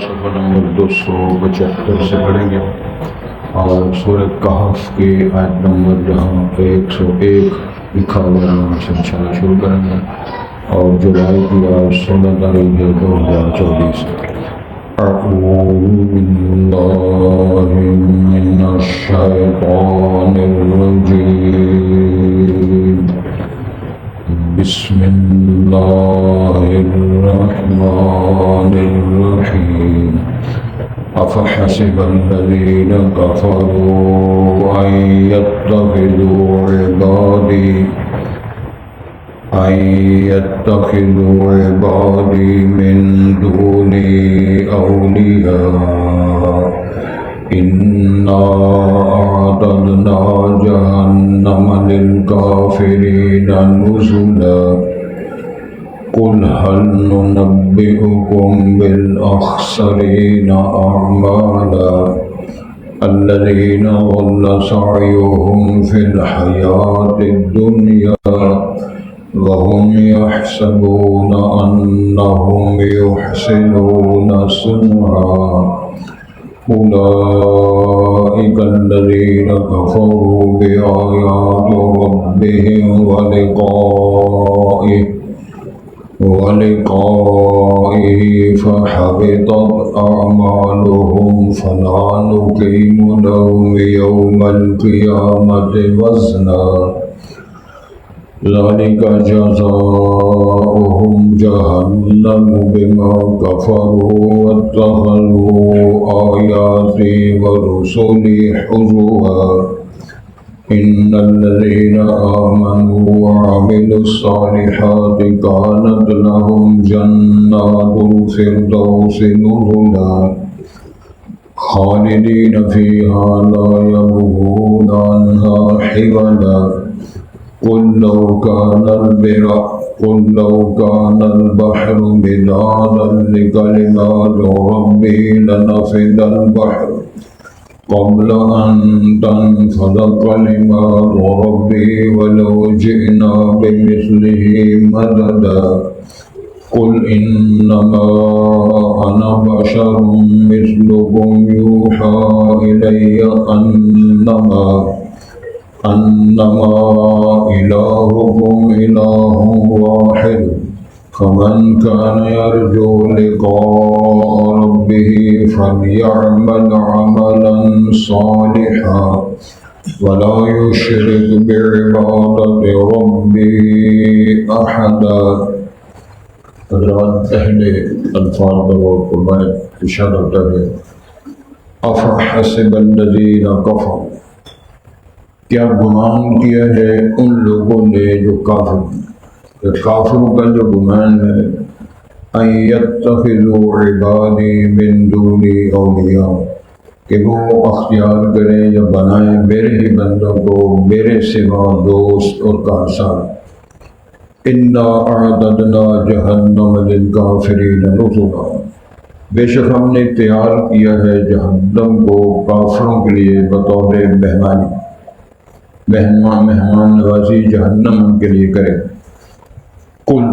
صفحہ نمبر 275 سے پڑھیں گے اور سورہ کہف کی آیت نمبر جہاں 101 لکھا ہوا ہے وہاں سے انشاءاللہ شروع کریں گے اور جولائی کی 16 تاریخ ہے 2024 اعوذ باللہ من الشیطان الرجیم بسم اللہ الرحمن الرحیم افحسب الذین کفروا ان يتخذوا عبادی من دونی اولیاء انا اعتدنا جہنم للکافرین نزلا قل هل ننبئكم بالاخسرین اعمالا الذين ضل سعيهم في الحياة الدنيا وهم يحسبون أنهم يحسنون صنعا أولئك الذين كفروا بآيات ربهم ولقائه فحبطت أعمالهم فلا نقيم لهم يوم القيامة وزنا ذلك جزاؤهم جهنم بما كفروا واتخذوا آياتي ورسلي حزوا إن الذين آمنوا وعملوا الصالحات كانت لهم جنات الفردوس نزلا خالدين فيها لا يبغون عنها حولا قل لو كان البحر مدادا لكلمات ربي لنفد البحر قبل أن تنفد كلمات ربي ولو جئنا بمثله مددا قل إنما أنا بشر مثلكم يوحى إلي أنما إلهكم إله واحد فمن كان يرجو لقاء ربه فليعمل عملا صالحا ولا يشرك بعبادة ربه أحدا. حضرات اہل الفاظ اور قربان ارشاد ہوتا ہے افحسب الذین کفروا، کیا گمان کیا ہے ان لوگوں نے جو کافر ہیں. کافروں کا جو گمان ہے ان یتخذوا عبادی من دونی اولیاء، کہ وہ اختیار کریں یا بنائیں میرے ہی بندوں کو میرے سوا دوست اور کارساز. انا اعتدنا جہنم للکافرین نزلا، بے شک ہم نے تیار کیا ہے جہنم کو کافروں کے لیے بطور مہمان نوازی جہنم ان کے لیے کرے. قل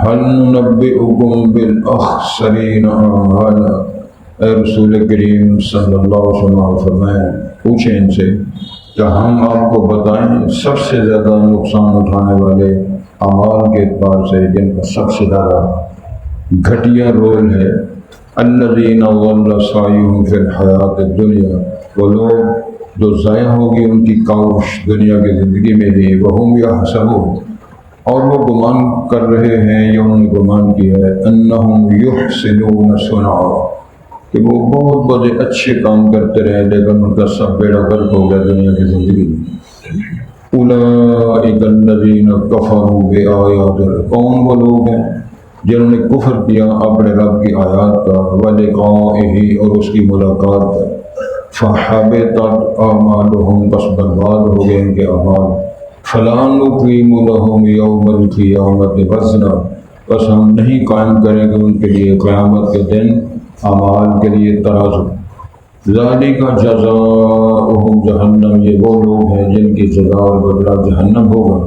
هل ننبئكم بالاخسرین اعمالا، اے رسول کریم صلی اللہ علیہ وسلم فرمائیں پوچھیں ان سے کہ ہم آپ کو بتائیں سب سے زیادہ نقصان اٹھانے والے اعمال کے اعتبار سے جن کا سب سے زیادہ گھٹیا رول ہے. الذین ضل سعیهم فی الحیاۃ الدنیا، وہ لوگ جو ضائع ہوگی ان کی کاوش دنیا کی زندگی میں بھی. وہم یحسبون، اور وہ گمان کر رہے ہیں یا انہوں نے گمان کیا ہے انہم یحسنون صنعا، کہ وہ بہت بڑے اچھے کام کرتے رہے لیکن ان کا سب بیڑا غرق ہو گیا دنیا کی زندگی میں. اولئک الذین کفروا بآیات، کون وہ لوگ ہیں جنہوں نے کفر کیا اپنے رب کی آیات کا، ولقائہ اور اس کی ملاقات کا. فحبطت اعمالهم، بس برباد ہو گئے ان کے اعمال. فلا نقیم لهم یوم القیامۃ وزنا، بس ہم نہیں قائم کریں گے ان کے لیے قیامت کے دن اعمال کے لیے ترازو. ذالک جزاؤہم جہنم، یہ وہ لوگ ہیں جن کی جزا اور بدلہ جہنم ہوگا.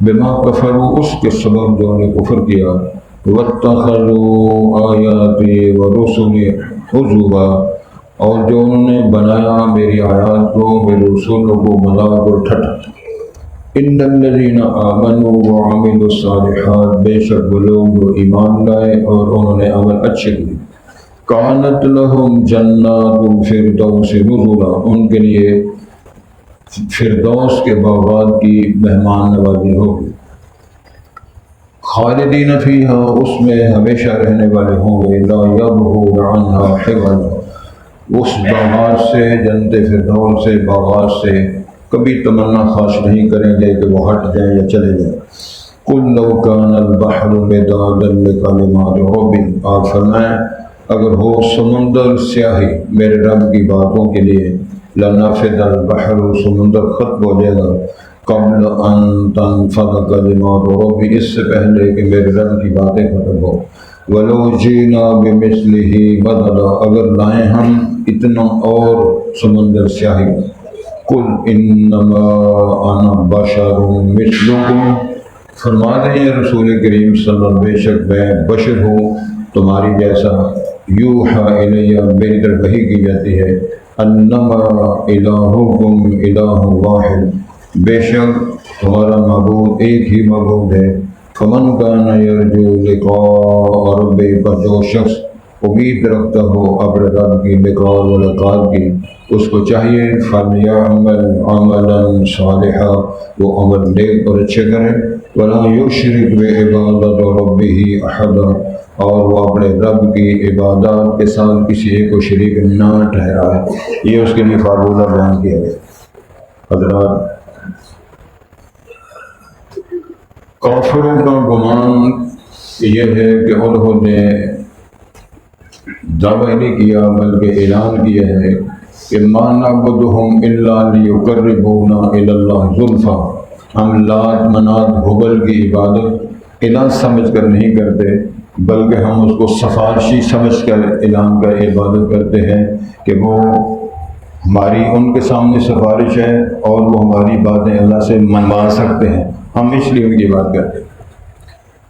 بما کفروا، اس کے سبب جو انہیں کفر کیا. واتخذوا آیاتی ورسلی حضوا، اور جو انہوں نے بنایا میری آیات کو، میرے رسولوں کو مذاق اور ٹھٹھا۔ ان الذین آمنوا وعملوا الصالحات، بے شک وہ لوگ جو ایمان لائے اور انہوں نے عمل اچھے کیے، کانت لہم جنات الفردوس نزلا، ان کے لیے فردوس کے باغات کی مہمان نوازی ہوگی، خالدین فیہا، اس میں ہمیشہ رہنے والے ہوں گے، لا یبغون عنہا حولا، اس باغات سے، جنت فردوس سے، باغات سے کبھی تمنا خواہش نہیں کریں گے کہ وہ ہٹ جائیں یا چلے جائیں۔ قل لو کان البحر مدادا لکلمات ربی، آپ فرمائیں اگر ہو سمندر سیاہی میرے رب کی باتوں کے لیے، لنفد البحر، سمندر ختم ہو جائے گا، قبل ان تنفد کلمات ربی، اس سے پہلے کہ میرے رب کی باتیں ختم ہو، ولو جینا بمثلہ مددا، اگر لائیں ہم اتنا اور سمندر سیاہی۔ قل انما انا بشر مثلکم، فرما دیں یا رسول کریم صلی اللہ علیہ وسلم، بے شک میں بشر ہوں تمہاری جیسا، یوحا الیہ، میری طرف وحی کی جاتی ہے، انما الہکم الہ واحد، بے شک تمہارا معبود ایک ہی معبود ہے، فمن کان یرجو لقاء ربہ، پر جو شخص امید رکھتا ہو اپنے رب کی لقاء و ملاقات کی، اس کو چاہیے فلیعمل عملا صالحا، وہ عمل نیک اور اچھے کرے، ولا یشرک بعبادۃ ربہ احدا، اور وہ اپنے رب کی عبادات کے ساتھ کسی ایک کو شریک نہ ٹھہرائے۔ یہ اس کے لیے فارمولہ بیان کیا گیا۔ حضرات، کافروں کا گمان یہ ہے کہ انہوں نے دعویٰ نہیں کیا بلکہ اعلان کیا ہے کہ ما نعبدہم الا لیقربونا الی اللہ زلفیٰ، ہم لات منات ہبل کی عبادت الہ سمجھ کر نہیں کرتے، بلکہ ہم اس کو سفارشی سمجھ کر اعلان کر عبادت کرتے ہیں کہ وہ ہماری ان کے سامنے سفارش ہے اور وہ ہماری باتیں اللہ سے منوا سکتے ہیں، ہم اس لیے ان کی بات کرتے ہیں۔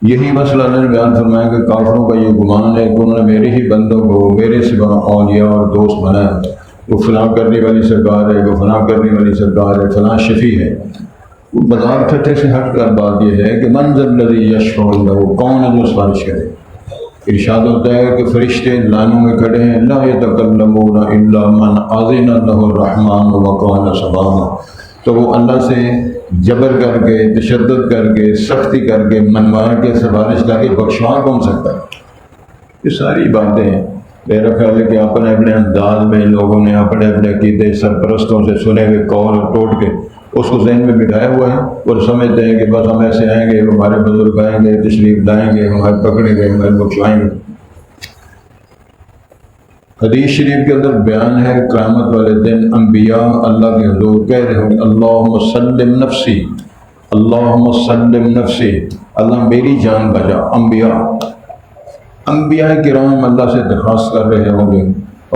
یہی مسئلہ اللہ نے بیان فرمایا کہ کافروں کا یہ گمان ہے کہ انہوں نے میرے ہی بندوں کو میرے سوا اولیاء اور دوست بنایا، وہ فلاں کرنے والی سرکار ہے، وہ فلاں کرنے والی سرکار ہے، فلاں شفیع ہے۔ مذاق ٹھٹھے سے ہٹ کر بات یہ ہے کہ من ذا الذی یشفع عنہ، کون ہے جو سفارش کرے۔ ارشاد ہوتا ہے کہ فرشتے لائنوں میں کھڑے ہیں، لا یتکلمون الا من اذن له الرحمن وقال صوابا، تو وہ اللہ سے جبر کر کے، تشدد کر کے، سختی کر کے، منوا کے، سفارش کر کے بخشوا کون سکتا ہے؟ یہ ساری باتیں میرا خیال ہے کہ اپنے اپنے انداز میں لوگوں نے اپنے اپنے عقیدے سرپرستوں سے سنے ہوئے قول ٹوٹ کے اس کو ذہن میں بٹھایا ہوا ہے، اور سمجھتے ہیں کہ بس ہم ایسے آئیں گے، ہمارے بزرگ آئیں گے، تشریف لائیں گے، ہمارے پکڑیں گے، ہمارے بخشوائیں گے۔ حدیث شریف کے اندر بیان ہے قیامت والے دن انبیاء اللہ کے حضور کہہ رہے ہوں گے، اللہم سلم نفسی، اللہم سلم نفسی، اللہ میری جان بچا۔ انبیاء کرام اللہ سے درخواست کر رہے ہوں گے،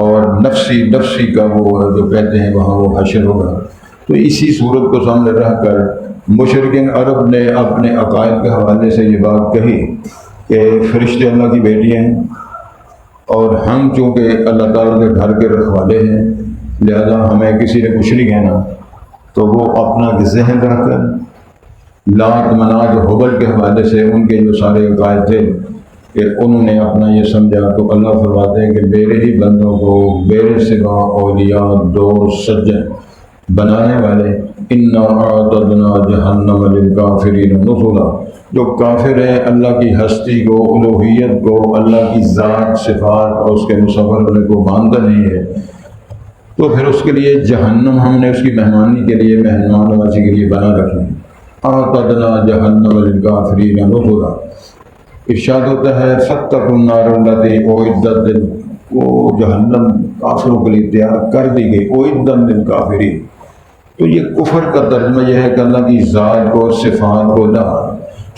اور نفسی نفسی کا وہ جو کہتے ہیں وہاں وہ حشر ہوگا۔ تو اسی صورت کو سامنے رکھ کر مشرکین عرب نے اپنے عقائد کے حوالے سے یہ بات کہی کہ فرشتے اللہ کی بیٹی ہیں، اور ہم چونکہ اللہ تعالیٰ کے گھر کے رکھوالے ہیں، لہذا ہمیں کسی نے کچھ نہیں کہنا۔ تو وہ اپنا ذہن رکھ کر لات منات حبل کے حوالے سے ان کے جو سارے عقائد تھے کہ انہوں نے اپنا یہ سمجھا، تو اللہ فرماتے ہیں کہ میرے ہی بندوں کو میرے سوا اولیاء دوست سجن بنانے والے، انا اعتدنا جہنم للکافرین نزلا، جو کافر ہے اللہ کی ہستی کو، الوہیت کو، اللہ کی ذات صفات اور اس کے مصور ہونے کو مانتا نہیں ہے، تو پھر اس کے لیے جہنم ہم نے اس کی مہمانی کے لیے، مہمان نوازی کے لیے بنا رکھی ہے۔ اعتدنا جہنم للکافرین نزلا۔ ارشاد ہوتا ہے فاتقوا النار التي اعدت، وہ جہنم کافروں کے لیے تیار کر دی گئی، اعدت للکافرین۔ تو یہ کفر کا ترجمہ یہ ہے کہ اللہ کی ذات کو، صفات کو نہ،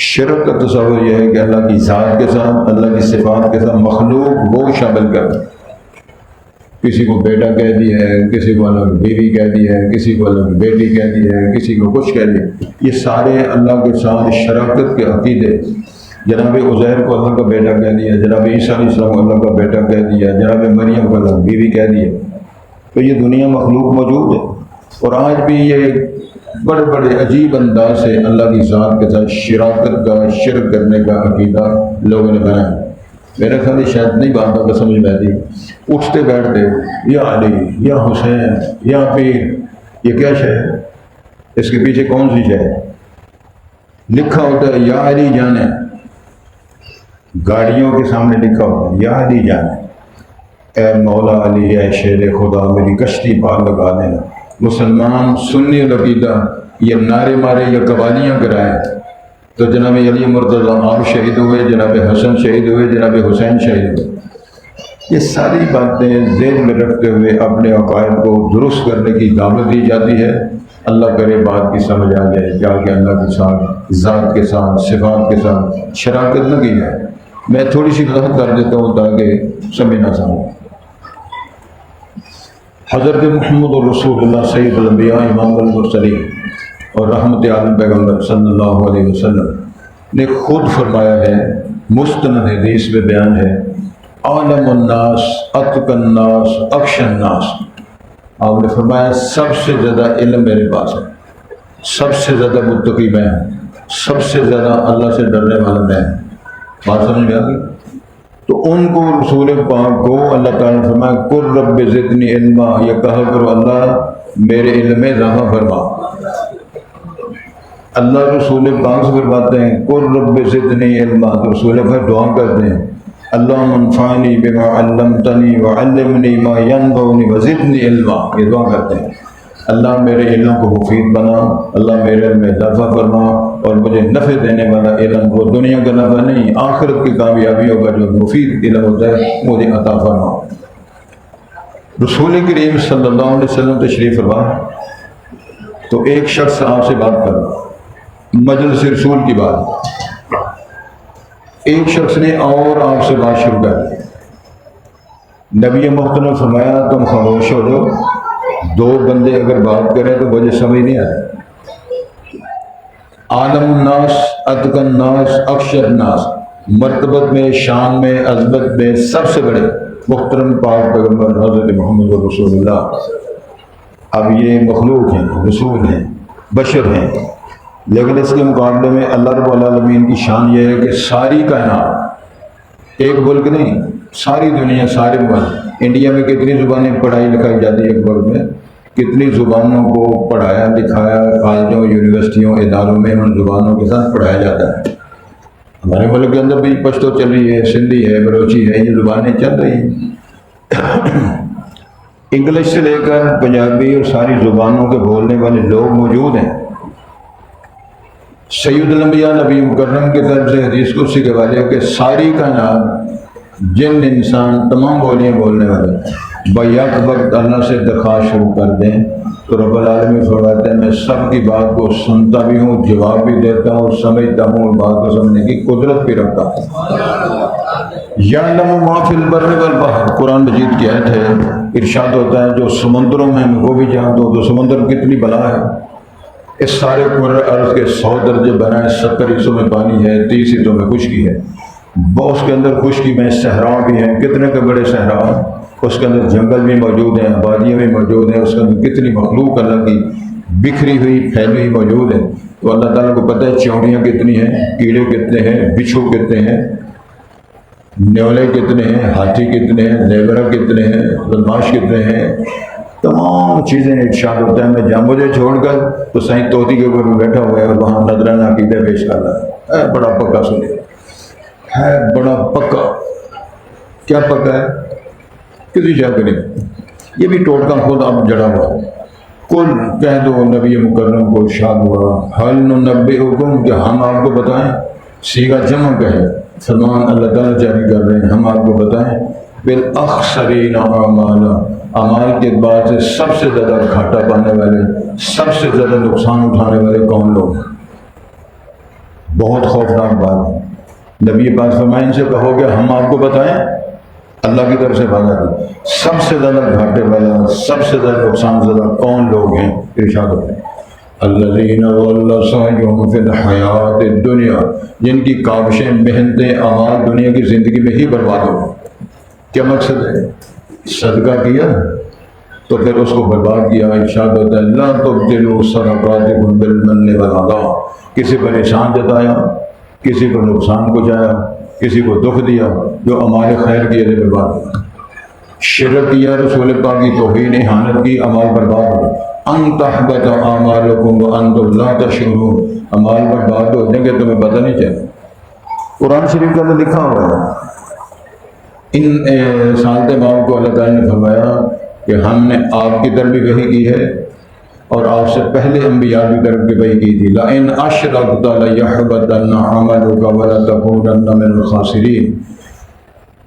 شرک کا تصور یہ ہے کہ اللہ کی ذات کے ساتھ، اللہ کی صفات کے ساتھ مخلوق وہ شامل کر، کسی کو بیٹا کہہ دیا ہے، کسی کو الگ بیوی کہہ دی ہے، کسی کو الگ بیٹی کہہ دی ہے، کسی کو کچھ کہہ دیا، یہ سارے اللہ کے ساتھ شراکت کے عقیدے جناب عزیر کو اللہ کا بیٹا کہہ دیا، جناب عیسیٰ علیہ السلام کو اللہ کا بیٹا کہہ دیا، جناب مریم کو اللہ بیوی کہہ دیا. تو یہ دنیا مخلوق موجود ہے، اور آج بھی یہ بڑے بڑے عجیب انداز سے اللہ کی ذات کے ساتھ شراکت کا، شرک کرنے کا عقیدہ لوگوں نے بنایا. میرے خیال شاید نہیں بات کا سمجھ میں آتی. اٹھتے بیٹھتے یا علی یا حسین یا پیر، یہ کیا شے ہے؟ اس کے پیچھے کون سی شے ہے؟ لکھا ہوتا ہے یا علی جانے، گاڑیوں کے سامنے لکھا ہوتا ہے یا علی جانے، اے مولا علی اے شیر خدا میری کشتی پار لگا دینا. مسلمان سنی عقیدہ یہ نعرے مارے یا قوالیاں کرائے تو جناب علی مرتضیٰ آپ شہید ہوئے، جناب حسن شہید ہوئے، جناب حسین شہید ہوئے. یہ ساری باتیں ذہن میں رکھتے ہوئے اپنے عقائد کو درست کرنے کی دعوت دی جاتی ہے. اللہ کرے بات کی سمجھ آ جائے کیا کہ اللہ کے ساتھ، ذات کے ساتھ، صفات کے ساتھ شراکت نہ کی جائے. میں تھوڑی سی وضاحت کر دیتا ہوں تاکہ سمجھنا سمجھ. حضرت محمد رسول اللہ سید الانبیاء امام المرسلین اور رحمت عالم پیغمبر صلی اللہ علیہ وسلم نے خود فرمایا ہے، مستند حدیث میں بیان ہے، عالم الناس اتقى الناس اخشى الناس. آپ نے فرمایا سب سے زیادہ علم میرے پاس ہے، سب سے زیادہ متقی میں ہوں، سب سے زیادہ اللہ سے ڈرنے والا میں ہوں. بات سمجھ میں آ گئی؟ تو ان کو رسول پاک کو اللہ تعالیٰ نے فرمایا قل رب زدنی علما، یہ کہا کرو اللہ میرے علم میں اضافہ فرما. اللہ رسول پاک سے فرماتے ہیں قل رب زدنی علما، تو رسول پاک دعا کرتے ہیں اللہم انفعنی بما علمتنی وعلمنی ما ینفعنی وزدنی علما. یہ دعا کرتے ہیں اللہ میرے علم کو مفید بنا، اللہ میرے علم میں اضافہ فرما، اور مجھے نفع دینے والا علم، وہ دنیا کا نفع نہیں آخرت کی کامیابی ہوگا جو مفید علم ہوتا ہے، مجھے عطا فرما. رسول کریم صلی اللہ علیہ وسلم تشریف فرما تو ایک شخص آپ سے بات کر رہا، مجلس رسول کی بات، ایک شخص نے اور آپ سے بات شروع کر دی. نبی محترم نے فرمایا تم خاموش ہو جاؤ، دو بندے اگر بات کریں تو مجھے سمجھ نہیں آتی. عالم الناس اتقى الناس اخشى الناس، مرتبت میں، شان میں، عظمت میں سب سے بڑے محترم پاک پیغمبر حضرت محمد رسول اللہ. اب یہ مخلوق ہیں، رسول ہیں، بشر ہیں، لیکن اس کے مقابلے میں اللہ رب العالمین کی شان یہ ہے کہ ساری کائنات، ایک ملک نہیں، ساری دنیا، سارے ملک. انڈیا میں کتنی زبانیں پڑھائی لکھائی جاتی ہے، ایک ملک میں کتنی زبانوں کو پڑھایا لکھایا، کالجوں، یونیورسٹیوں، اداروں میں ان زبانوں کے ساتھ پڑھایا جاتا ہے. ہمارے ملک کے اندر بھی پشتو چل رہی ہے، سندھی ہے، بلوچی ہے، یہ زبانیں چل رہی ہیں. انگلش سے لے کر پنجابی اور ساری زبانوں کے بولنے والے لوگ موجود ہیں. سید الانبیاء نبی مکرم کی طرف سے حدیث قدسی کے والے کہ ساری کائنات، جن انسان، تمام بولیاں بولنے والے بیک وقت اللہ سے درخواست شروع کر دیں تو رب العالمین فرماتے ہیں میں سب کی بات کو سنتا بھی ہوں، جواب بھی دیتا ہوں، سمجھتا ہوں، بات کو سمجھنے کی قدرت بھی رکھتا ہوں. یعلم ما فی البر والبحر، قرآن مجید کی آیت ہے، ارشاد ہوتا ہے جو سمندروں میں وہ بھی جانتا ہوں. تو سمندر کتنی بلا ہے، اس سارے ارض کے 100 درجے بنائے، 70 حصوں میں پانی ہے، 30 حصوں میں خشکی ہے. اس کے اندر خشکی میں صحرا بھی ہیں، کتنے کے بڑے صحرا ہیں، اس کے اندر جنگل بھی موجود ہیں، وادیاں بھی موجود ہیں، اس کے اندر کتنی مخلوق اللہ کی بکھری ہوئی پھیلی ہوئی موجود ہے. تو اللہ تعالیٰ کو پتہ ہے چوڑیاں کتنی ہیں، کیڑے کتنے ہیں، بچھو کتنے ہیں، نیولے کتنے ہیں، ہاتھی کتنے ہیں، لیبرا کتنے ہیں، بدماش کتنے ہیں، تمام چیزیں ارشاد ہوتا ہے. میں مجھے چھوڑ کر تو سائیں طوطی کے اوپر بیٹھا ہوا ہے اور وہاں نظرانہ عقیدہ پیش کر رہا ہے. بڑا پکا سنے ہے، بڑا پکا. کیا پکا ہے؟ کسی شاہ کریں، یہ بھی ٹوٹکا خود اب جڑا ہوا ہے. کل کہہ دو نبی مکرم کو ارشاد ہوا حل ننبئکم کہ ہم آپ کو بتائیں، سیغہ جمع کہے، فرمان اللہ تعالیٰ جاری کر رہے ہیں، ہم آپ کو بتائیں بالاخسرین اعمالا، اعمال کے اعتبار سے سب سے زیادہ گھاٹا پانے والے، سب سے زیادہ نقصان اٹھانے والے کون لوگ ہیں. بہت خوفناک بات ہے. نبی پاک فرمائیں ان سے کہو کہ ہم آپ کو بتائیں، اللہ کی طرف سے بھاگا دی، سب سے زیادہ گھاٹے والا، سب سے زیادہ نقصان زدہ کون لوگ ہیں. ارشاد ہوتے ہیں الذین ضل سعیہم فی الحیات الدنیا، جن کی کاوشیں محنتیں اعمال دنیا کی زندگی میں ہی برباد ہو۔ کیا مقصد ہے؟ صدقہ کیا تو پھر اس کو برباد کیا۔ ارشاد ہوتا ہے لا تبطلوا صدقاتکم بالمن والعطاء، کسی پر احسان جتایا، کسی کو نقصان پہنچایا، کسی کو دکھ دیا، جو اعمال خیر کیے تھے برباد ہو۔ شرک کیا، رسول پاک کی توہین اہانت کی، اعمال برباد ہو۔ ان تحبط اعمالکم وانتم لا تشعرون، اعمال برباد ہو جائیں گے تمہیں پتہ نہیں چلے۔ قرآن شریف کا تو لکھا ہوا ہے۔ ان سالت امام کو اللہ تعالیٰ نے فرمایا کہ ہم نے آپ کی طرف بھی وحی کی ہے اور آپ سے پہلے انبیاء کی طرف بھی وحی کی تھی۔ لئن اشرکت لیحبطن عملک ولتکونن من الخاسرین۔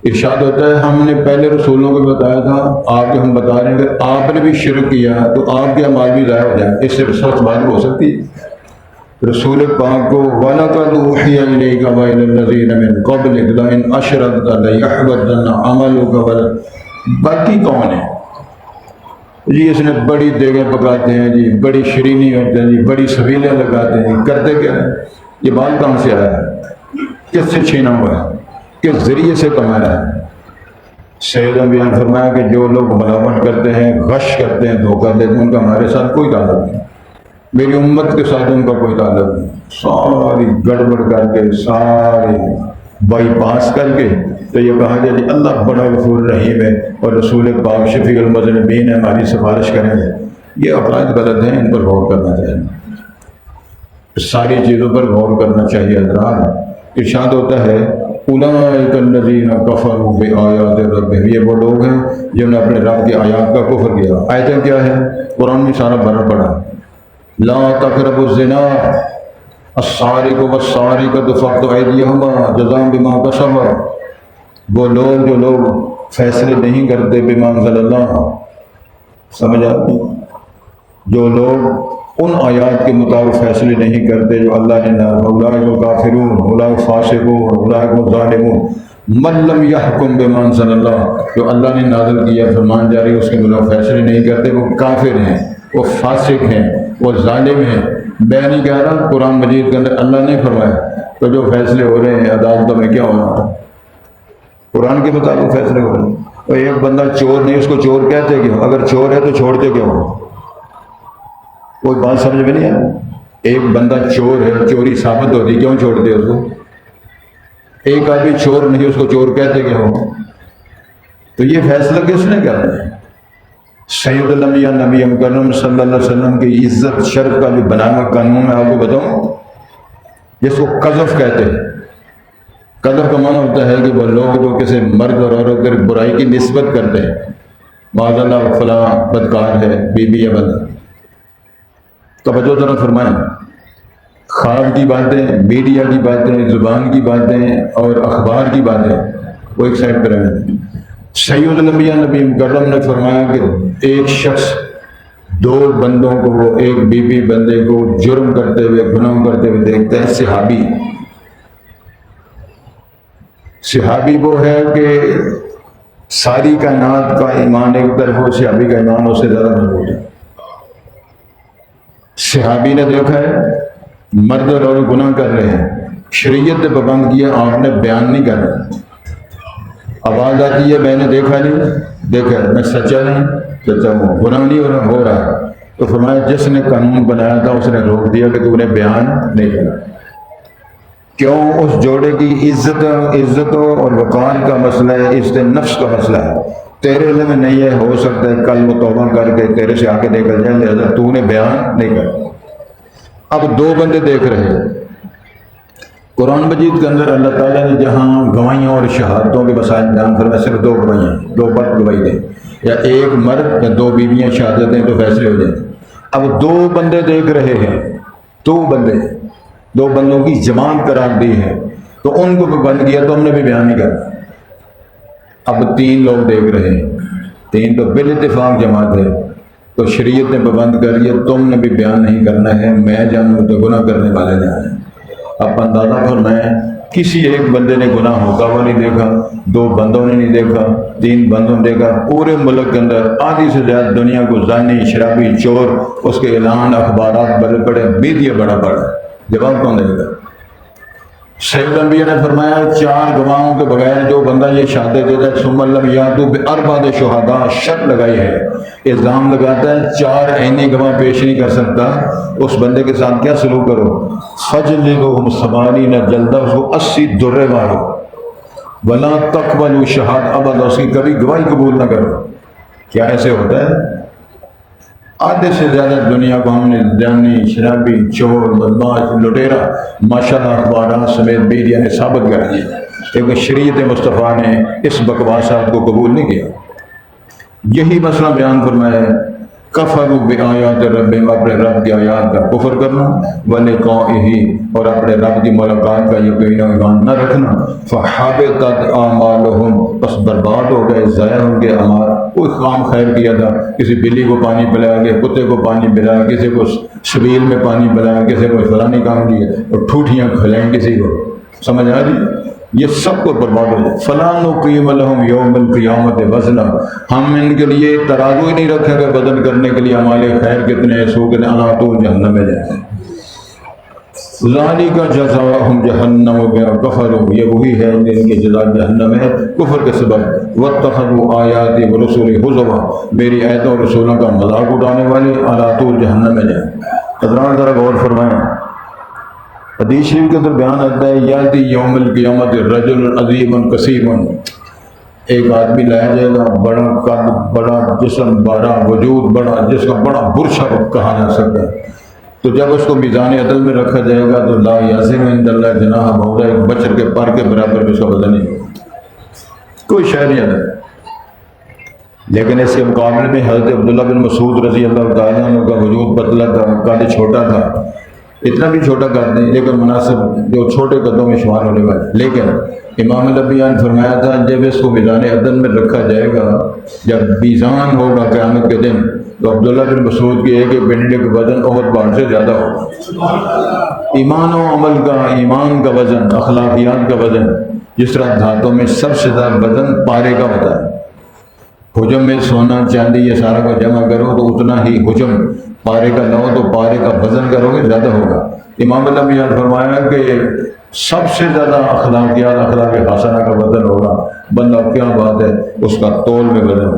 ارشاد ہوتا ہے ہم نے پہلے رسولوں کو بتایا تھا، آپ کو ہم بتا رہے ہیں کہ آپ نے بھی شرک کیا تو آپ کے اعمال بھی ضائع ہو جائیں۔ اس سے سخت بات ہو سکتی ہے؟ رسول پاک کو وَلَقَدْ أُوحِيَ إِلَيْكَ وَإِلَى الَّذِينَ مِن قَبْلِكَ لَئِنْ أَشْرَكْتَ لَيَحْبَطَنَّ عَمَلُكَ باقی کون ہے جی؟ اس نے بڑی دیگیں پکاتے ہیں جی، بڑی شرینی ہوتے ہیں جی، بڑی سبیلیں لگاتے ہیں، کرتے کیا ہے؟ یہ بال کہاں سے آیا ہے؟ کس سے چھینا ہوا ہے؟ کس ذریعے سے کمایا ہے؟ سیدنا بیان فرمایا کہ جو لوگ ملامت کرتے ہیں، غش کرتے ہیں، دھوکہ دیتے ہیں، ان کا ہمارے ساتھ کوئی تعلق نہیں، میری امت کے ساتھ ان کا کوئی تعلق نہیں۔ ساری گڑبڑ کر کے، سارے بائی پاس کر کے تو یہ کہا جائے اللہ بڑا غفور رحیم ہے اور رسول پاک شفیع المذنبین ہے، ہماری سفارش کریں گے، یہ افراد غلط ہیں، ان پر غور کرنا چاہیے، ساری چیزوں پر غور کرنا چاہیے حضرات۔ ارشاد ہوتا ہے اولئک الذین کفروا بآیات ربہم، یہ وہ لوگ ہیں جنہوں نے اپنے رب کی آیات کا کفر کیا۔ آیتیں کیا ہے؟ قرآن میں سارا بھرا پڑا۔ لا تقربوا الزنا السارق والسارقۃ فاقطعوا ایدیہما جزاء بما کسبا، وہ لوگ جو لوگ فیصلے نہیں کرتے بما انزل اللہ، سمجھ آتی؟ جو لوگ ان آیات کے مطابق فیصلے نہیں کرتے جو اللہ نے نازل، اولئک کافرون، اولئک فاسقون، اولئک ظالمون، من لم یحکم بما انزل اللہ، جو اللہ نے نازل کیا فرمان جاری اس کے مطابق فیصلے نہیں کرتے، وہ کافر ہیں، وہ فاسق ہیں، وہ ظالم ہیں۔ میں نہیں کہہ رہا، قرآن مجید کے اندر اللہ نے فرمایا، تو جو فیصلے ہو رہے ہیں عدالتوں میں کیا ہو رہا ہے؟ قرآن کے مطابق فیصلے ہو رہے ہیں۔ اور ایک بندہ چور نہیں، اس کو چور کہتے کیوں؟ اگر چور ہے تو چھوڑتے کیوں؟ کوئی بات سمجھ میں نہیں ہے؟ ایک بندہ چور ہے، چوری ثابت ہوتی، کیوں چھوڑتے اس کو؟ ایک آدمی چور نہیں، اس کو چور کہتے کیوں؟ تو یہ فیصلہ کس نے کرنا ہے؟ سید الانبیاء نبی مکرم صلی اللہ علیہ وسلم کی عزت شرف کا جو بنایا ہوا قانون میں آپ کو بتاؤں، جس کو قذف کہتے ہیں۔ قذف کا معنی ہوتا ہے کہ وہ لوگ جو کسی مرد اور عورت کی برائی کی نسبت کرتے ہیں، معاذ اللہ فلاں بدکار ہے، بی یا بندہ۔ توجہ ذرا فرمائیں، خواب کی باتیں، میڈیا کی باتیں، زبان کی باتیں اور اخبار کی باتیں وہ ایک سائڈ پہ رہنے دیں۔ سید الانبیاء نبی مکرم نے فرمایا کہ ایک شخص دو بندوں کو، ایک بی بندے کو جرم کرتے ہوئے، گناہ کرتے ہوئے دیکھتا ہے۔ صحابی وہ ہے کہ ساری کائنات کا ایمان ایک طرف ہو، صحابی کا ایمان اس سے زیادہ مضبوط ہے۔ صحابی نے دیکھا ہے مرد اور عورت گناہ کر رہے ہیں، شریعت نے پابند کیا آپ نے بیان نہیں کرنا۔ آواز آتی ہے میں نے دیکھا نہیں، دیکھا میں سچا نہیں، سچا ہوں، گناہ نہیں ہو رہا ہے، تو فرمایا جس نے قانون بنایا تھا اس نے روک دیا کہ تو نے بیان نہیں کرنا۔ کیوں؟ اس جوڑے کی عزت اور وقار کا مسئلہ ہے، عزت نفس کا مسئلہ ہے، تیرے علم میں نہیں ہے، ہو سکتا ہے کل وہ توبہ کر کے تیرے سے آگے نکل جائے، لہذا تو نے بیان نہیں کرنا۔ اب دو بندے دیکھ رہے ہیں، قرآن مجید کے اندر اللہ تعالیٰ نے جہاں گواہیوں اور شہادتوں کے مسائل بیان فرمائے، صرف دو گواہیاں، دو مرد گواہی دیں، یا ایک مرد یا دو بیویاں شہادت دیں تو فیصلے ہو جائیں۔ اب دو بندے دیکھ رہے ہیں، دو بندوں کی جماعت قرار دی ہے، تو ان کو بھی بند کیا تو ہم نے بھی بیان نہیں کرنا۔ اب تین لوگ دیکھ رہے ہیں، تین تو بال اتفاق جماعت ہے، تو شریعت نے پابند کر دیا تم نے بھی بیان نہیں کرنا ہے، میں جانوں تو گناہ کرنے والے نہ آئیں۔ آپ اندازہ فرمائیں کسی ایک بندے نے گناہ ہوتا ہوا نہیں دیکھا، 2 بندوں نے نہیں دیکھا، 3 بندوں نے دیکھا، پورے ملک کے اندر آدھی سے زیادہ دنیا کو زانی، شرابی، چور، اس کے اعلان اخبارات بڑے بڑے، میڈیا بڑا بڑا، جواب کون دے گا؟ سید الانبیاء نے فرمایا 4 گواہوں کے بغیر جو بندہ یہ شہادت دیتا ہے ثم لم یاتوا باربعۃ شہداء، شرط لگائی ہے، الزام لگاتا ہے 4 عینی گواہ پیش نہیں کر سکتا، اس بندے کے ساتھ کیا سلوک کرو؟ فجلدوہم 80 جلدہ، اس کو 80 درے مارو، ولا تقبلوا شہادۃ ابدا، اس کی کبھی گواہی قبول نہ کرو۔ کیا ایسے ہوتا ہے؟ آدھے سے زیادہ دنیا کو ہم نے جانی، شرابی، چور، بدماش، لٹیرا ماشاءاللہ اخبارات سمیت میڈیا نے ثابت کر دیا، لیکن شریعت مصطفیٰ نے اس بکواسات کو قبول نہیں کیا۔ یہی مسئلہ بیان فرمایا ہے، کفروا بآیات ربہم، اپنے رب کی آیات کا کفر کرنا، ولقائہ، اور اپنے رب کی ملاقات کا یقین و ایمان نہ رکھنا، فحبطت اعمالہم، بس برباد ہو گئے، ضائع ہو گئے اعمال۔ کوئی کام خیر کیا تھا، کسی بلی کو پانی پلایا گیا، کتے کو پانی پلایا، کسی کو سبیل میں پانی پلایا، کسی کو فلانی کام کیا، اور ٹھوٹیاں کھلائیں کسی کو، سمجھ آ رہی؟ یہ سب کو برباد ہو جائے۔ فَلَا نُقِيمَ لَهُمْ يَوْمَ الْقِيَامَةِ وَزْنًا، ہم ان کے لیے ترازو ہی نہیں رکھیں گے بدل کرنے کے لیے، اعمال خیر کتنے ہیں، سو کتنے، الا تو جہنم میں جائیں۔ ذَلِكَ جَزَاؤُهُمْ جَهَنَّمُ بِمَا كَفَرُوا، یہ وہی ہے جن کی جزا جہنم ہے کفر کے سبب۔ وَاتَّخَذُوا آیَاتِي وَرُسُلِي هُزُوًا، میری آیتوں اور رسولوں کا مذاق اڑانے والے، الا تو جہنم میں جائیں۔ حضرات ذرا غور فرمائیں، حدیث شریف کے اندر بیان آتا ہے یاتی یوم القیامت رجل عظیم کثیم، ایک آدمی لایا جائے گا، بڑا قد، بڑا جسم، بڑا وجود، بڑا جس کا بڑا برشا کہا جا سکتا ہے، تو جب اس کو میزان عدل میں رکھا جائے گا تو لا یعظم عند اللہ جناح بعوضہ، ایک بچر کے پر کے برابر بھی اس کا وزن نہیں ہوگا، کوئی شے نہیں ہے۔ لیکن اس کے مقابلے میں حضرت عبداللہ بن مسعود رضی اللہ تعالیٰ عنہ کا وجود پتلا تھا، قد چھوٹا تھا، اتنا بھی چھوٹا قد نہیں لیکن مناسب، جو چھوٹے قدوں میں شمار ہونے والے۔ لیکن امام الانبیاء نے فرمایا تھا جب اس کو میزان عدل میں رکھا جائے گا، جب میزان ہوگا قیامت کے دن، تو عبداللہ بن مسعود کی ایک پنڈلی کا وزن احد پہاڑ سے زیادہ ہوگا۔ ایمان و عمل کا، ایمان کا وزن، اخلاقیات کا وزن، جس طرح دھاتوں میں سب سے زیادہ وزن پارے کا ہوتا ہے، حجم میں سونا چاندی یہ سارا کو جمع کرو تو اتنا ہی حجم، پارے کا لو تو پارے کا وزن کرو گے زیادہ ہوگا۔ امام الانبیاء نے فرمایا کہ سب سے زیادہ اخلاقیات، اخلاق حسنہ کا وزن ہوگا، بندہ کیا بات ہے اس کا تول میں وزن۔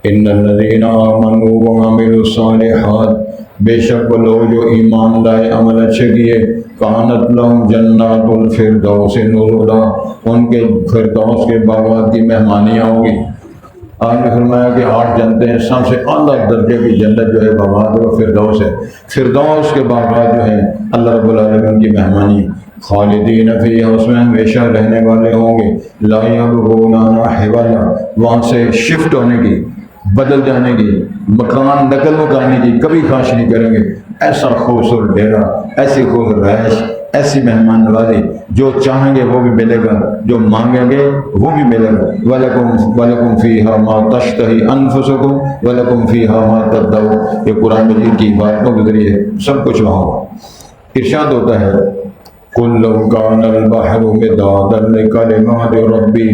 ان الذین آمنوا وعملوا الصالحات، بے شک وہ لوگ جو ایمان لائے، عمل اچھے کیے، کانت لہم جنات الفردوس نزلا، ان کے فردوس کے باغات کی مہمانیاں ہوں گی۔ آپ نے فرمایا کہ 8 جنتیں، سب سے اعلیٰ درجے کی جنت جو ہے باغات وہ فردوس ہے، فردوس کے باغات جو ہیں اللہ رب العالمین کی مہمانی، خالدین فیہا، اس میں ہمیشہ رہنے والے ہوں گے، لا یبغون عنہا حولا، وہاں سے شفٹ ہونے کی، بدل جانے کی، مکان نقل مکانی کی کبھی خواہش نہیں کریں گے۔ ایسا خوبصورت ڈیرا، ایسی خوبصورت رہائش، ایسی مہمان نوازی، جو چاہیں گے وہ بھی ملے گا، جو مانگیں گے وہ بھی ملے گا۔ وَلَكُمْ فِيهَا مَا تَشْتَهِي أَنفُسُكُمْ وَلَكُمْ فِيهَا مَا تَدَّعُونَ، یہ قرآن مجید کی باتوں کے ذریعے سب کچھ وہاں ہوگا۔ ارشاد ہوتا ہے قُلْ لَوْ كَانَ الْبَحْرُ مِدَادًا لِكَلِمَاتِ رَبِّي،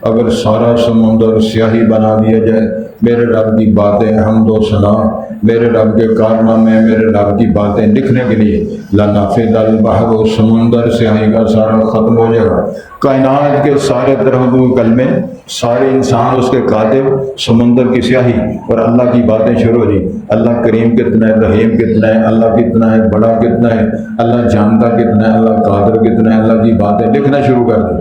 اگر سارا سمندر سیاہی بنا دیا جائے میرے رب کی باتیں، حمد و ثنا، میرے رب کے کارنامے، میرے رب کی باتیں لکھنے کے لیے، لَنَفِدَ الْبَحْرُ، سمندر سیاہی کا سارا ختم ہو جائے گا، کائنات کے سارے ترہدو کلمے، سارے انسان اس کے کاتب، سمندر کی سیاہی، اور اللہ کی باتیں شروع ہو جی، اللہ کریم کتنا ہے، رحیم کتنا ہے، اللہ کتنا ہے، بڑا کتنا ہے، اللہ جانتا کتنا ہے، اللہ قادر کتنا ہے، اللہ کی باتیں لکھنا شروع کر دیں۔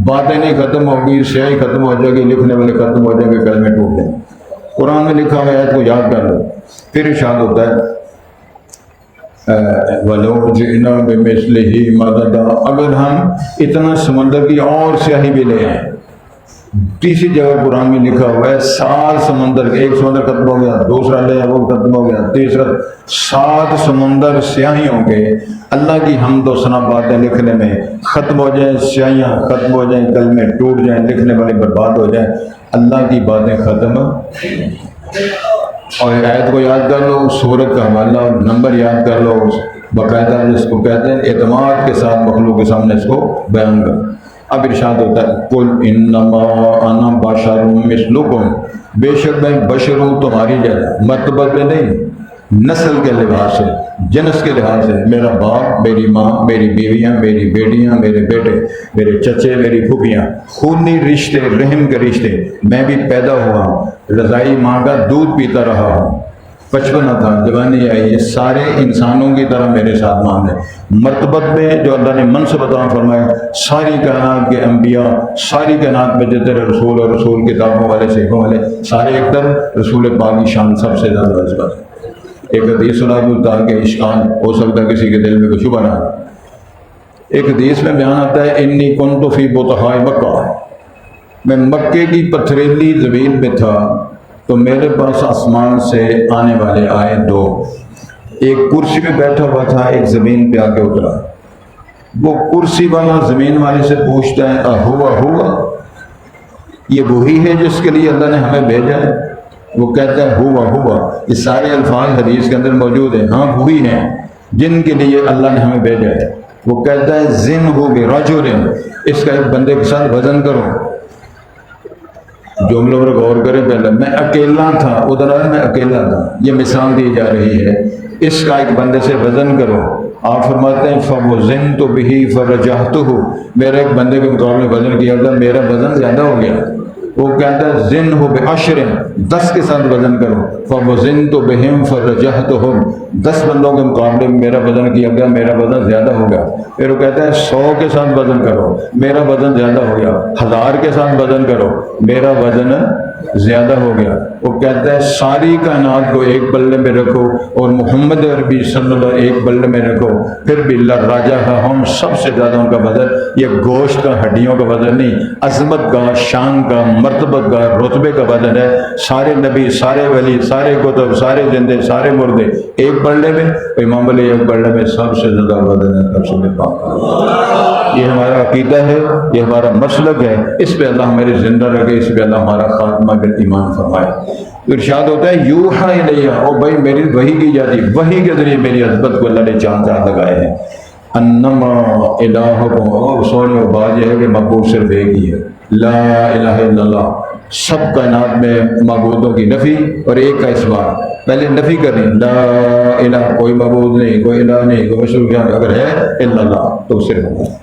باتیں نہیں ختم ہوگی، سیاہی ختم ہو جائے گی، لکھنے والے ختم ہو جائیں گے، کلمے ٹوٹ جائیں گے۔ قرآن میں لکھا ہوا آیت کو یاد کر لو۔ پھر ارشاد ہوتا ہے وَلَوْ جِئْنَا بِمِثْلِهِ مَدَدًا، اگر ہم اتنا سمندر کی اور سیاہی بھی لے آئیں۔ تیسری جگہ قرآن میں لکھا ہوا ہے 7 سمندر، ایک سمندر ختم ہو گیا، دوسرا لے وہ ختم ہو گیا، تیسرا، 7 سمندر سیاہی ہوں گے، اللہ کی حمد و ثنا باتیں لکھنے میں ختم ہو جائیں، سیاہیاں ختم ہو جائیں، کلمے ٹوٹ جائیں، لکھنے والے برباد ہو جائیں، اللہ کی باتیں ختم۔ اور آیت کو یاد کر لو، سورت کا حوالہ اور نمبر یاد کر لو، باقاعدہ جس کو کہتے ہیں اعتماد کے ساتھ مخلوق کے سامنے اس کو بیان کر۔ اب ارشاد ہوتا ہے قل انما انا بشر مثلکم، بے شک میں بشر ہوں تمہاری جیسا، مرتبہ پہ نہیں، نسل کے لحاظ سے، جنس کے لحاظ سے، میرا باپ، میری ماں، میری بیویاں، میری بیٹیاں، میرے بیٹے، میرے چچے، میری پھوپھیاں، خونی رشتے، رحم کے رشتے، میں بھی پیدا ہوا ہوں، رضائی ماں کا دودھ پیتا رہا ہوں، بچپنا تھا، جوانی آئی، یہ سارے انسانوں کی طرح میرے ساتھ مان ہے۔ مرتبت میں جو اللہ نے منصب عطا فرمایا، ساری کائنات کے انبیاء، ساری کائنات میں جتنے رسول اور رسول کتابوں والے، صحیفوں والے، سارے ایک طرف، رسول پاک کی شان سب سے زیادہ نسبت ہے۔ ایک حدیث سنا دوں کہ اشکال ہو سکتا ہے کسی کے دل میں کوئی شبہ نہ آئے۔ ایک حدیث میں بیان آتا ہے انی کنت فی بطحاء مکہ، میں مکے کی پتھریلی زمین میں تھا تو میرے پاس آسمان سے آنے والے آئے دو، ایک کرسی پہ بیٹھا ہوا تھا، ایک زمین پہ آ کے اترا۔ وہ کرسی والا زمین والے سے پوچھتا ہے ہوا یہ وہی ہے جس کے لیے اللہ نے ہمیں بھیجا ہے؟ وہ کہتا ہے ہوا، یہ سارے الفاظ حدیث کے اندر موجود ہیں، ہاں وہی ہیں جن کے لیے اللہ نے ہمیں بھیجا ہے۔ وہ کہتا ہے زن ہو برجل، اس کا ایک بندے کے ساتھ وزن کرو۔ جملوں پر غور کریں، پہلے میں اکیلا تھا، ادھر میں اکیلا تھا، یہ مثال دی جا رہی ہے، اس کا ایک بندے سے وزن کرو۔ آپ فرماتے ہیں فَوَزِنْتُ بِهِ فَرَجَحْتُهُ، میرے ایک بندے کے مقابلے وزن کیا تھا، میرا وزن زیادہ ہو گیا۔ وہ کہتا ہے زِنْهُ بِعَشْرٍ، 10 کے ساتھ وزن کرو۔ فَوَزِنْتُ بِهِمْ فَرَجَحْتُهُمْ، 10 بندوں کے مقابلے میں میرا وزن کیا گیا، میرا وزن زیادہ ہو گیا۔ پھر وہ کہتا ہے 100 کے ساتھ وزن کرو، میرا وزن زیادہ ہو گیا۔ 1000 کے ساتھ وزن کرو، میرا وزن زیادہ ہو گیا۔ وہ کہتا ہے ساری کائنات کو ایک بلے میں رکھو اور محمد عربی صلی اللہ علیہ ایک بلے میں رکھو، پھر بھی راجہ ہم سب سے زیادہ ان کا وزن، یہ گوشت کا، ہڈیوں کا وزن نہیں، عظمت کا، شان کا، مرتبت کا، رتبے کا وزن ہے۔ سارے نبی، سارے ولی، سارے کتب، سارے زندے، سارے مردے ایک بلے میں، امام علی ایک بلے میں، سب سے زیادہ وزن ہے رسول پاک۔ یہ ہمارا عقیدہ ہے، یہ ہمارا مسلک ہے، اس پہ اللہ ہمارے زندہ رکھے، اس پہ اللہ ہمارا خاتمہ بالایمان فرمائے۔ ارشاد ہوتا ہے یوحا الیہ، او بھائی میری وحی کی جاتی، وحی کے ذریعے میری عظمت کو اللہ نے چاند چاند لگائے ہیں۔ انما الہکم، اور سونے و بات یہ ہے کہ معبود صرف ایک ہی ہے، لا الہ الا اللہ، سب کائنات میں معبودوں کی نفی اور ایک کا اثبات۔ پہلے نفی کریں، لا الہ، کوئی معبود نہیں، کوئی الہ نہیں، کوئی مشروع، اگر ہے الا اللہ تو صرف اللہ۔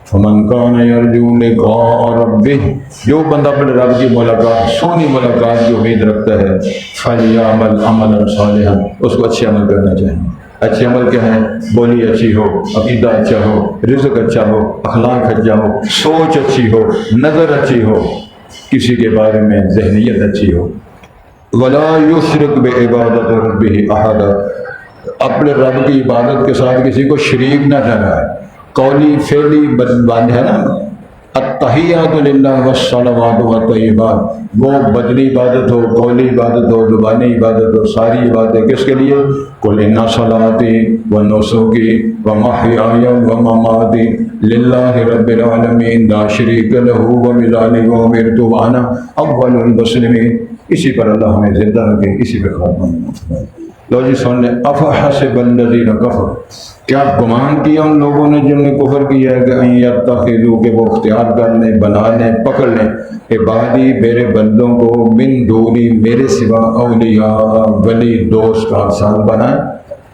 فمن کان یرجو لقاء ربہ، جو بندہ اپنے رب کی ملاقات، سونی ملاقات کی امید رکھتا ہے، فلیعمل عملا صالحا، اس کو اچھے عمل کرنا چاہیے۔ اچھے عمل کیا ہے؟ بولی اچھی ہو، عقیدہ اچھا ہو، رزق اچھا ہو، اخلاق اچھا ہو، سوچ اچھی ہو، نظر اچھی ہو، کسی کے بارے میں ذہنیت اچھی ہو۔ ولا یشرک بعبادۃ ربہ احدا، اپنے رب کی عبادت کے ساتھ کسی کو شریک نہ ٹھہرائے۔ قولی فعلی بات ہے نا، التحیات للہ والصلوات والطیبات، وہ بدنی عبادت ہو، قولی عبادت ہو، زبانی عبادت ہو، ساری عبادتیں کس کے لیے؟ قل ان صلاتی ونسکی ومحیای ومماتی للہ رب العالمین لا شریک لہ وبذلک امرت وانا اول المسلمین۔ اسی پر اللہ ہمیں زندہ رکھے، اسی پر خاتمہ۔ لو جی سن لیں، افحسب الذین کفروا، کیا گمان کیا ان لوگوں نے جن نے کفر کیا ہے کہ ان یتخذوا، کہ وہ اختیار کر لیں، بنا لیں، پکڑ لیں، عبادی میرے بندوں کو، من دونی میرے سوا، اولیاء ولی، دوست کا ساتھ بنائیں،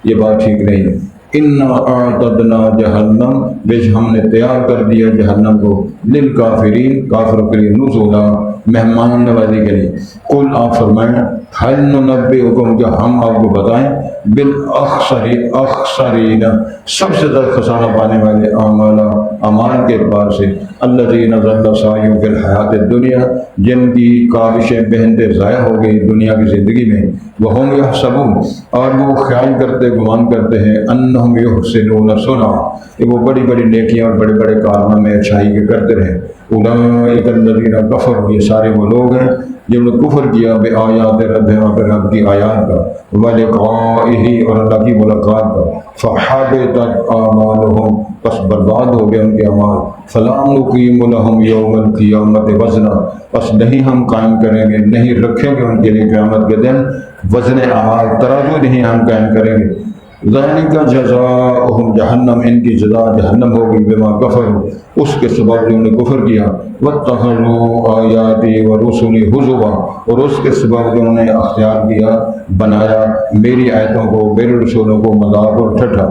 یہ بات ٹھیک نہیں ہے۔ انا اعتدنا جہنم، بیش ہم نے تیار کر دیا جہنم کو، للکافرین، کافروں کے لیے، نزولا، مہمان نوازی کے لیے۔ قل آپ فرمائیں، حل ننبئکم، کیا ہم آپ کو بتائیں، بالاخسرین، سب سے زیادہ خسارہ پانے والے اعمال کے اعتبار سے، الذین ضل سعیہم فی الحیات الدنیا، جن کی کاوشیں محنتیں ضائع ہو گئی دنیا کی زندگی میں، وہم یحسبون، اور وہ خیال کرتے، گمان کرتے ہیں، انہم یحسنون صنعا، کہ وہ بڑی بڑی نیکیاں اور بڑے بڑے کارنامے اچھائی کے کرتے رہے۔ اولئک الذین کفروا، یہ سارے وہ لوگ ہیں جنہوں نے کفر کیا بے آیات ربہم، اپنے رب کی آیات کا، ولقائہ، اور اللہ کی ملاقات کا، فحبطت اعمالہم، بس برباد ہو گئے ان کے اعمال۔ فَلَا نُقِيمُ لَهُمْ يَوْمَ الْقِيَامَةِ وَزْنًا، بس نہیں ہم قائم کریں گے، نہیں رکھیں گے ان کے لیے قیامت کے دن وزن اعمال، ترازو نہیں ہم قائم کریں گے۔ ذَلِكَ جَزَاؤُهُمْ جہنم، ان کی جزا جہنم ہوگی، بما کفروا، اس کے سبب جو انہوں نے کفر کیا، وَاتَّخَذُوا آیَاتِي وَرُسُلِي هُزُوًا، اور اس کے سبب جو انہوں نے اختیار کیا، بنایا میری آیتوں کو، میرے رسولوں کو مذاق اور ٹھٹھا۔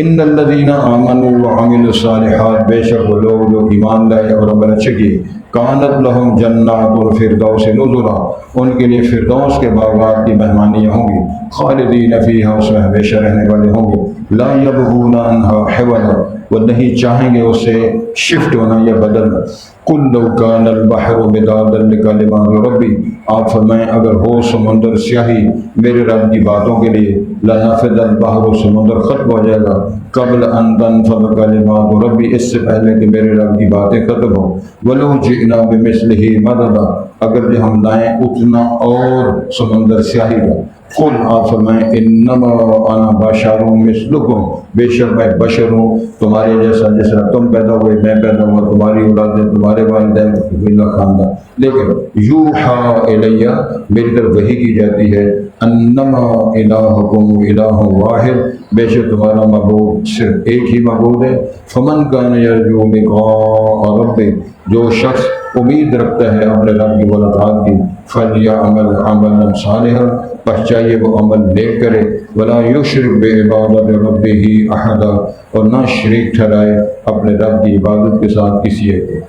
ان الذین آمنوا وعملوا الصالحات، بے شک وہ لوگ جو ایمان لائے اور عمل اچھے کیے، کانت لہم جنات الفردوس نزلا، ان کے لیے فردوس کے باغات کی مہمانیاں ہوں گی، خالدین فیہا، اس میں ہمیشہ رہنے والے ہوں گے، لا یبغون عنہا حولا، وہ نہیں چاہیں گے اس سے شفٹ ہونا یا بدلنا۔ قل لو کان البحر مدادا لکلمات ربی، آپ فرمائیں اگر ہو سمندر سیاہی میرے رب کی باتوں کے لیے، لنفد البحر، سمندر ختم ہو جائے گا، قبل ان تنفد کلمات ربی، اس سے پہلے کہ میرے رب کی باتیں ختم ہوں، ولو جئنا بمثلہ مددا، اگر جو ہم لائیں اتنا اور سمندر سیاہی کا۔ قل، آپ فرمائیں انما انا بشر مثلکم، بے شک میں بشر ہوں تمہارے جیسا، جس طرح تم پیدا ہوئے میں پیدا ہوا، تمہاری اولادیں، تمہارے والدین، میرا خاندان، لیکن یوحا الیہ، میری طرف وحی کی جاتی ہے، انما الہکم الہ واحد، بے شک تمہارا معبود صرف ایک ہی معبود ہے۔ فمن کان یرجو لقاء ربہ، جو شخص امید رکھتا ہے اپنے رب کی ملاقات کی، فلیعمل عملا صالحا، پس چاہیے وہ عمل نیک کرے، ولا یشرک بعبادت ربہ احدا، اور نہ شریک ٹھہرائے اپنے رب کی عبادت کے ساتھ کسی ایک کو۔